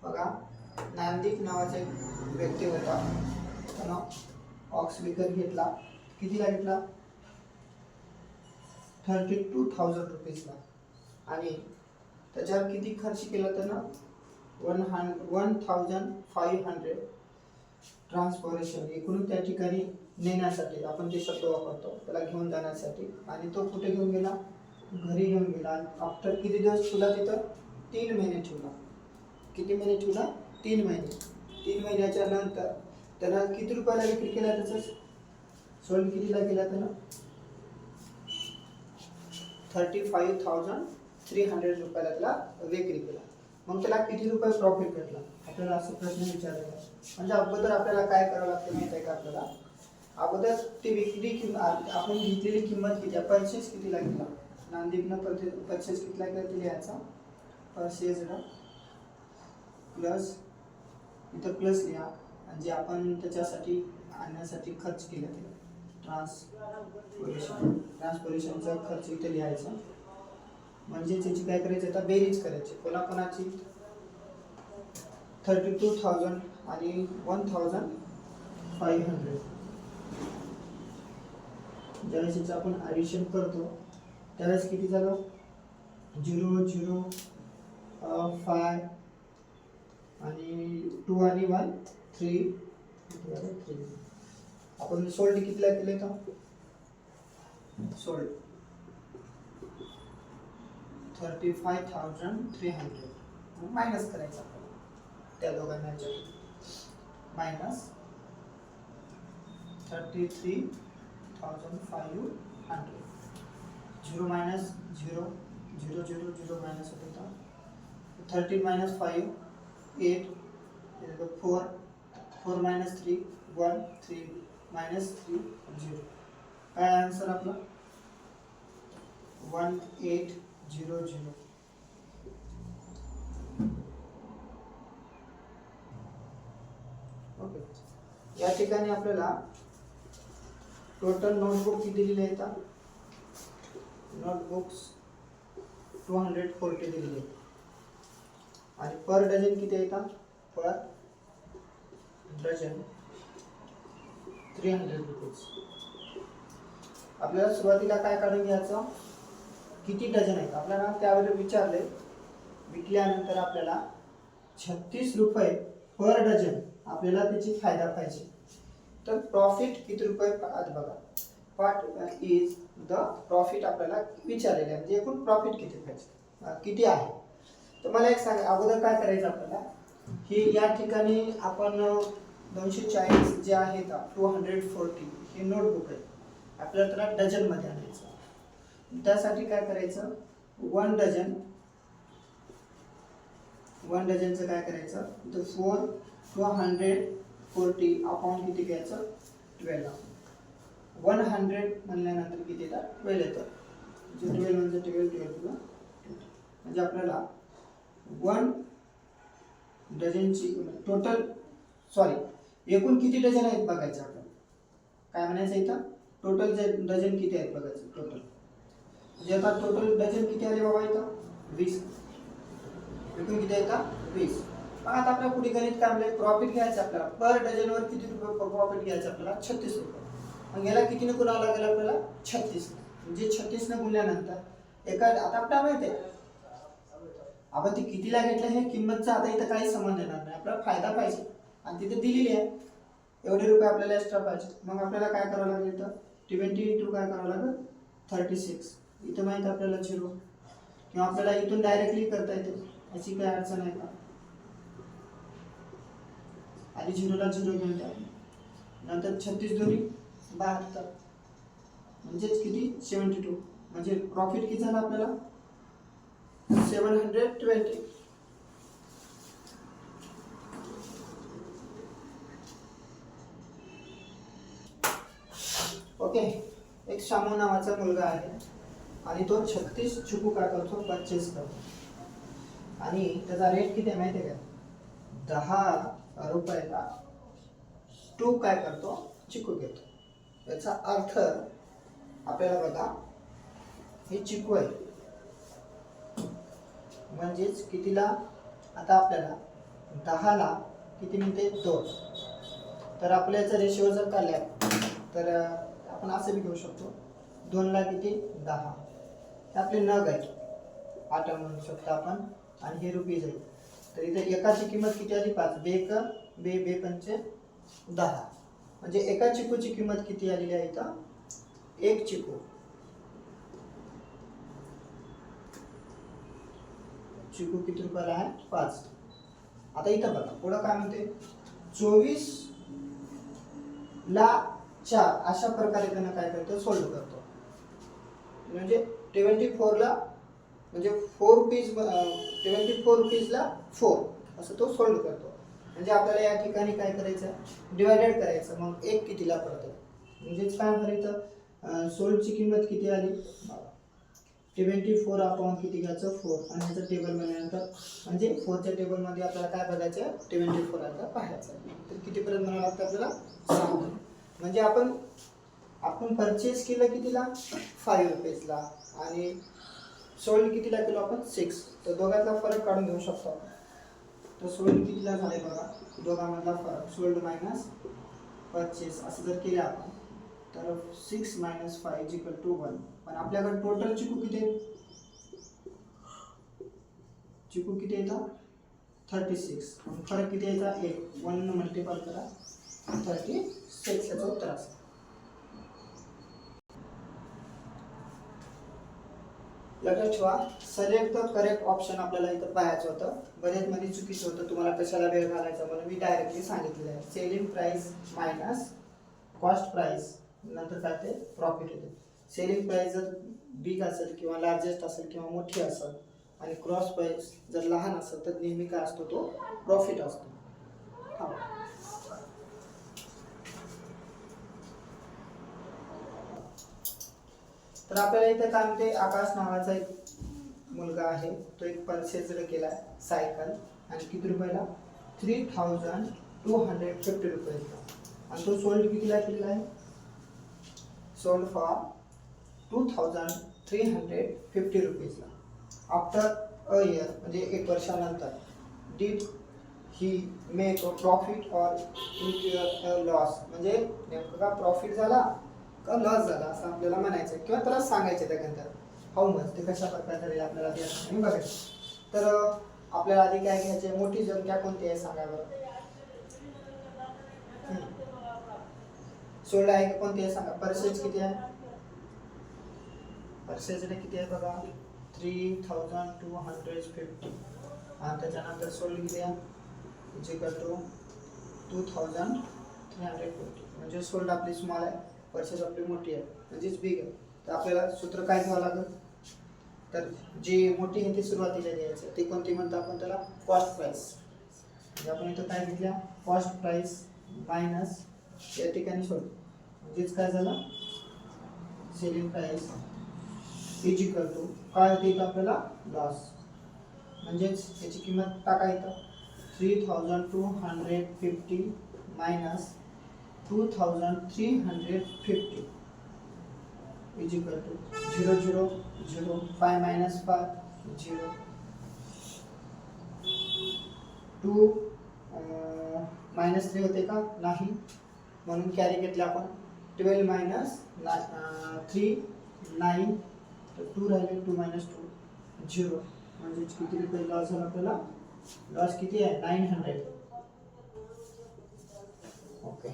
बघा, नांदिक नावाचा एक व्यक्ती होता. त्यानं ऑक्स विकत घेतला. कितीला घेतला? 32,000 रुपीजला. आणि त्याच्यावर किती खर्च केला त्यानं? 1,500 ट्रान्सपोर्टेशन, एकूण त्या ठिकाणी नेण्यासाठी आपण ते शब्द वापरतो, त्याला घेऊन जाण्यासाठी. आणि तो कुठे घेऊन गेला? घरी घेऊन गेला. आफ्टर किती दिवस ठेवला तिथं? 3 महिने ठेवला. किती महिने ठेवला? 3 महिने. 3 महिन्याच्या नंतर त्यानं किती रुपयाला विक्री केला? त्याचं सोल्ड कितीला केला त्यानं? 35,300 रुपयाला त्याला विक्री केला. मग त्याला किती रुपये प्रॉफिट भेटला? आपल्याला असं प्रश्न विचारायचा. म्हणजे अगोदर आपल्याला काय करावं लागतं माहिती आहे का? आपल्याला अगोदर ती विक्री किंमत, आपण घेतलेली किंमत किती आहे, परचेस कितीला केला, नांदिकनं परचेस कितीला केला ते लिहायचा. परचेस प्लस, इथं प्लस लिहा. आणि जे आपण त्याच्यासाठी आणण्यासाठी खर्च केला ते ट्रान्सपोर्टेशनचा खर्च इथे लिहायचा. म्हणजे त्याची काय करायची, आता बेरीज करायची. कोणाकोणाची? 32,000 आणि 1,500. ज्यावेळेस याचं आपण ॲडिशन करतो त्यावेळेस किती झालं? 0, 0, 5 आणि 2 आणि 1, 3. आपण सोल्ड कितीला केले तर? सोल्ड 35,300. मायनस करायचं आपल्याला त्या दोघांना, मायनस 33,500. 0 मायनस 0, 0, 0, 0 मायनस होता. 13 मायनस 5, 8, 4, 4 मायनस 3, 1, 3 मायनस 3, 0. काय आन्सर आपला? 1800. ओके. या ठिकाणी आपल्याला टोटल नोटबुक किती दिलेले आहेत? नोटबुक्स 240 दिलेले आहेत. आणि पर डझन किती येतात? पर डझन 300 रुपीज. आपल्याला सुरुवातीला काय काढून घ्यायचं? किती डझन आहेत आपल्याला त्यावर विचारले. विकल्यानंतर आपल्याला 36 रुपये पर डझन आपल्याला त्याची फायदा पाहिजे. तर प्रॉफिट किती रुपये? बघा, व्हॉट इज द प्रॉफिट आपल्याला विचारलेलं आहे. म्हणजे एकूण प्रॉफिट किती पाहिजे, किती आहे. तर मला एक सांगा, अगोदर काय करायचं आपल्याला? ही या ठिकाणी आपण 240 जे आहेत 240 हे नोटबुक आहे. आपल्याला त्याला डझनमध्ये आणायचं. त्यासाठी काय करायचं? 1 डझनचं काय करायचं? तर 240 अपॉन किती घ्यायचं? 12. 100 म्हणल्यानंतर किती येतात? 12 येतात. 12 म्हणजे 12 म्हणजे आपल्याला 1 डझनची टोटल, सॉरी, एकूण किती डझन आहेत बघायचं आपण. काय म्हणायचं इथं? टोटल डझन किती आहेत बघायचं. टोटल म्हणजे आता टोटल डझन किती आले बाबा इथं? 20. एकूण किती येतात? 20. मग आता आपल्या पुढे गणित काय म्हणले? प्रॉफिट घ्यायचं आपल्याला. पर डझनवर किती रुपये प्रॉफिट घ्यायचं आपल्याला? 36 रुपये. मग याला कितीने गुणावं लागेल आपल्याला? 36. म्हणजे 36 ने गुणल्यानंतर एका, आता आपल्याला माहिती आहे आपण ती कितीला घेतलं हे किंमतचा आता इथं काही संबंध येणार नाही. आपल्याला फायदा पाहिजे आणि तिथे दिलेली आहे एवढे रुपये आपल्याला एक्स्ट्रा पाहिजे. मग आपल्याला काय करावं लागेल? इथं 20 इंटू काय करावं लागेल? 36. इथं माहिती आपल्याला 0, किंवा आपल्याला इथून डायरेक्टली करता येते, याची काही अडचण आहे का? आधी 0ला 0 घेऊन द्या. नंतर 36 दोन्ही 72, म्हणजेच किती? 72. म्हणजे प्रॉफिट किती झाला आपल्याला? 720. ओके. एक शामू नावाचा मुलगा आहे आणि तो 36 चिकू काय करतो? परचेस करतो. आणि त्याचा रेट किती आहे माहिती आहे का? 10 रुपयाला 2 काय करतो? चिकू घेतो. याचा अर्थ आपल्याला बघा, हे चिकू आहे म्हणजेच कितीला? आता आपल्याला 10ला किती मिळते 2. तर आपल्या याचा रेशिओ जर काढला तर आपण असं बी घेऊ शकतो 2ला किती 10. हे आपले नग आहेत 8 म्हणू शकतो आपण आणि हे रुपीज आहे. तर इथे एकाची किंमत किती आली 5. बे पंचे 10 म्हणजे एका चिकूची किंमत किती आलेली आहे इथं 1 चिकू. चिकू किती रुपयाला आहे 5. आता इथं बघा पुढं काय म्हणते 24 ला 4 अशा प्रकारे त्यांना काय करतो सोल्व करतो. म्हणजे 24 ला म्हणजे 4 रुपीज 24 रुपीजला 4 असं तो सोल्व करतो. म्हणजे आपल्याला या ठिकाणी काय करायचं डिवायडेड करायचं. मग 1 कितीला पडतं म्हणजेच काय करायचं सोल्डची किंमत किती आली 24 आपण किती घ्यायचं 4 आणि ह्याचं टेबल बनवल्यानंतर म्हणजे 4च्या टेबलमध्ये आपल्याला काय बघायचं 24 आता पाहायचं. तर कितीपर्यंत म्हणावं लागतं आपल्याला 6. म्हणजे आपण परचेस केलं कितीला 5 रुपीजला आणि सोल्ड कितीला केलो आपण 6. तर दोघांचा फरक काढून घेऊ शकतो आपण. तर सोल्ड कितीला झाले बघा दोघांमधला फरक सोल्ड मायनस परचेस असं जर केलं आपण तर 6 - 5 = 1. पण आपल्याकडे टोटल चिकू किती आहे चिकू किती येतं 36. फरक किती यायचा 1. 1 ने मल्टिपल करा 36 याचं उत्तर असं. लक्षात ठेवा सिलेक्ट द करेक्ट ऑप्शन आपल्याला इथं पाहायचं होतं. बजेटमध्ये चुकीचं होतं. तुम्हाला कशाला वेळ घालायचा म्हणून मी डायरेक्टली सांगितलेलं आहे. Selling price minus cost price नंतर काय ते प्रॉफिट येते. सेलिंग प्राइस जर बिग असेल किंवा लार्जेस्ट असेल किंवा मोठी असेल आणि क्रॉस प्राइस जर लहान असेल तर नेहमी काय असतो तो प्रॉफिट असतो. तर आपल्याला इथे काय म्हणते आकाश नावाचा एक मुलगा आहे तो एक परचेस केलाय सायकल आणि किती रुपयाला 3250 रुपयाला आणि तो सोल्ड कितीला केलेला आहे सोल्ड फॉर 2350 रुपीजला. आफ्टर अ इयर म्हणजे 1 वर्षानंतर did he make a profit or incur loss म्हणजे नेमकं का प्रॉफिट झाला का लॉस झाला असं आपल्याला म्हणायचं किंवा त्याला सांगायचं त्यानंतर हाऊ मच ते कशा प्रकारे आपल्याला ते बघायचं. तर आपल्याला आधी काय घ्यायचे मोठी संख्या कोणती आहे सांगा बरं. सोल्ड आहे कोणती आहे सांगा. परचेज किती आहे परचेज किती आहे बघा 3250 आणि त्याच्यानंतर सोल्ड किती आहे = 2350 म्हणजे सोल्ड आपली स्मॉल आहे परचेस आपली मोठी आहे म्हणजेच बिग आहे. तर आपल्याला सूत्र काय घ्यावं लागेल तर जी मोठी आहे ती सुरुवातीला द्यायचं ते कोणती म्हणतो आपण त्याला कॉस्ट प्राइस. म्हणजे आपण इथं काय घेतल्या कॉस्ट प्राइस मायनस या ठिकाणी सोड म्हणजेच काय झालं सेलिंग प्राइस = काय होते इथं आपल्याला लॉस म्हणजेच याची किंमत टाकायचं 3250 मायनस 2350 = 0 0 0 5 - 5 0 2 -3 होते का नाही म्हणून कॅरी घेतले आपण 12 - 3 9 तर 2 राहिले 2 - 2 0 म्हणजे किती रुपये लॉस झाला आपल्याला लॉस किती आहे 900. ओके